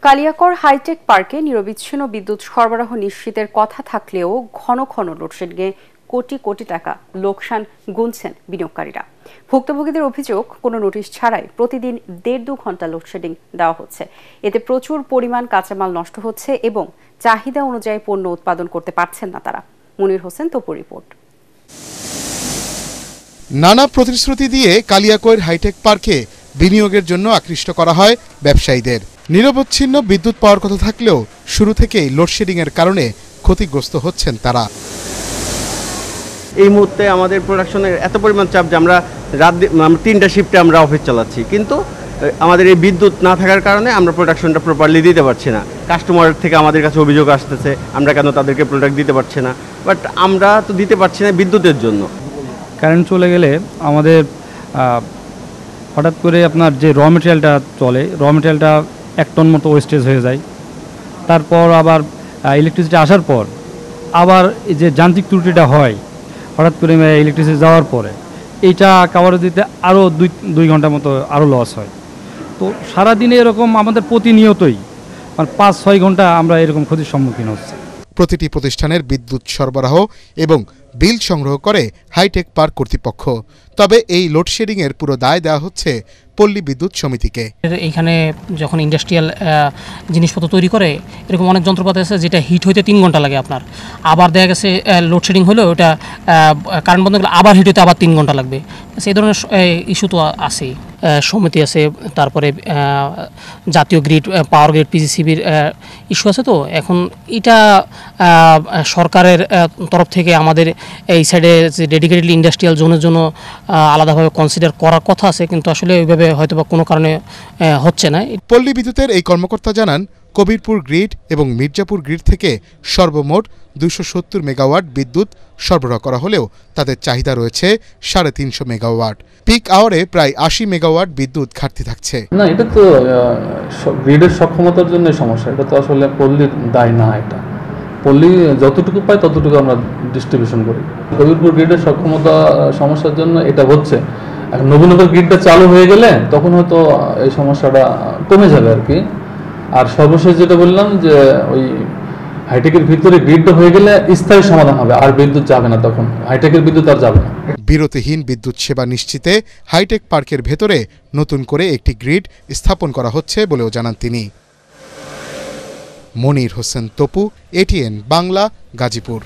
Kaliakair hi tech পার্কে নিরবিচ্ছিন্ন বিদ্যুৎ সরবরাহ নিশ্চিতের কথা থাকলেও ঘন ঘন লোডশেডিংয়ে কোটি কোটি টাকা লোকসান গুনছেন বিনিয়োগকারীরা। ভুক্তভোগীদের অভিযোগ, কোনো নোটিশ ছাড়াই প্রতিদিন 1.5-2 ঘন্টা লোডশেডিং দেওয়া হচ্ছে। এতে প্রচুর পরিমাণ কাঁচামাল নষ্ট হচ্ছে এবং চাহিদা অনুযায়ী পণ্য উৎপাদন করতে পারছেন না তারা। মনির হোসেন তপুর রিপোর্ট। নানা প্রতিশ্রুতি দিয়ে কালিয়াকৈর হাইটেক পার্কে বিনিয়োগের জন্য আকৃষ্ট করা হয় ব্যবসায়ীদের। নিরবচ্ছিন্ন বিদ্যুৎ পাওয়ার কথা থাকলেও শুরু থেকেই লোডশেডিং এর কারণে ক্ষতিগ্রস্ত হচ্ছেন তারা। এই মুহূর্তে আমাদের প্রোডাকশনের এত পরিমাণ চাপ যে আমরা রাত 3টা শিফটে আমরা অফিস চালাচ্ছি, কিন্তু আমাদের এই বিদ্যুৎ না থাকার কারণে আমরা প্রোডাকশনটা প্রপারলি দিতে পারছি না। কাস্টমার থেকে আমাদের কাছে অভিযোগ আসতেছে আমরা কেন তাদেরকে প্রোডাক্ট দিতে পারছি না, বাট আমরা তো দিতে পারছি না বিদ্যুতের জন্য। কারেন্ট চলে গেলে আমাদের হঠাৎ করে আপনার যে র মেটেরিয়ালটা চলে, র মেটেরিয়ালটা 1 টন মতো ওয়েস্টেজ হয়ে যায়। তারপর আবার ইলেকট্রিসিটি আসার পর আবার যে যান্ত্রিক ত্রুটিটা হয় হঠাৎ করে ইলেকট্রিসিটি যাওয়ার পরে, এইটা কাভার দিতে আরও 2 ঘন্টা মতো আরও লস হয়। তো সারাদিনে এরকম আমাদের প্রতিনিয়তই 5-6 ঘন্টা আমরা এরকম ক্ষতির সম্মুখীন হচ্ছি। প্রতিটি প্রতিষ্ঠানের বিদ্যুৎ সরবরাহ এবং বিল সংগ্রহ করে হাইটেক পার্ক কর্তৃপক্ষ। তবে এই লোডশেডিং এর পুরো দায় দেওয়া হচ্ছে পল্লী বিদ্যুৎ সমিতিকে। এইখানে যখন ইন্ডাস্ট্রিয়াল জিনিসপত্র তৈরি করে, এরকম অনেক যন্ত্রপাতি আছে যেটা হিট হইতে 3 ঘন্টা লাগে আপনার। আবার দেখা গেছে লোডশেডিং হলেও ওটা কারেন্ট বন্ধ করলে আবার হিট হইতে আবার 3 ঘন্টা লাগবে। সেই ধরনের ইস্যু তো আছেই। সমিতি আছে, তারপরে জাতীয় গ্রিড, পাওয়ার গ্রিড, পিজিসিবির ইস্যু আছে। তো এখন এটা সরকারের তরফ থেকে আমাদের এই সাইডে যে ডেডিকেটেডলি ইন্ডাস্ট্রিয়াল জোনের জন্য আলাদাভাবে কনসিডার করার কথা আছে, কিন্তু আসলে ওইভাবে হয়তো বা কোনো কারণে হচ্ছে না। পল্লী বিদ্যুতের এই কর্মকর্তা জানান, কবিরপুর গ্রিড এবং মির্জাপুর গ্রিড থেকে সর্বমোট 270 মেগাওয়াট বিদ্যুৎ সরবরাহ করা হলেও তাদের চাহিদা রয়েছে 350 মেগাওয়াট। পিক আওয়ারে প্রায় 80 মেগাওয়াট বিদ্যুৎ ঘাটতি থাকছে। না, এটা তো গ্রিডের সক্ষমতার জন্য সমস্যা, এটা তো আসলে পল্লীর দায় না। এটা পল্লী যতটুকু পায় ততটুকু আমরা ডিস্ট্রিবিউশন করি। কবিরপুর গ্রিডের সক্ষমতা সমস্যার জন্য এটা হচ্ছে। এখন নবীনগর গ্রিডটা চালু হয়ে গেলে তখন হয়তো এই সমস্যাটা কমে যাবে আর কি। আর সর্বশেষ যেটা বললাম যে ওই হাইটেকের ভিতরে গ্রিডটা হয়ে গেলে স্থায়ী সমাধান হবে, আর বিদ্যুৎ যাবে না, তখন হাইটেকের বিদ্যুৎ আর যাবে না। বিরতিহীন বিদ্যুৎ সেবা নিশ্চিতে হাইটেক পার্কের ভেতরে নতুন করে একটি গ্রিড স্থাপন করা হচ্ছে বলেও জানান তিনি। মনির হোসেন তপু, এটিএন বাংলা, গাজীপুর।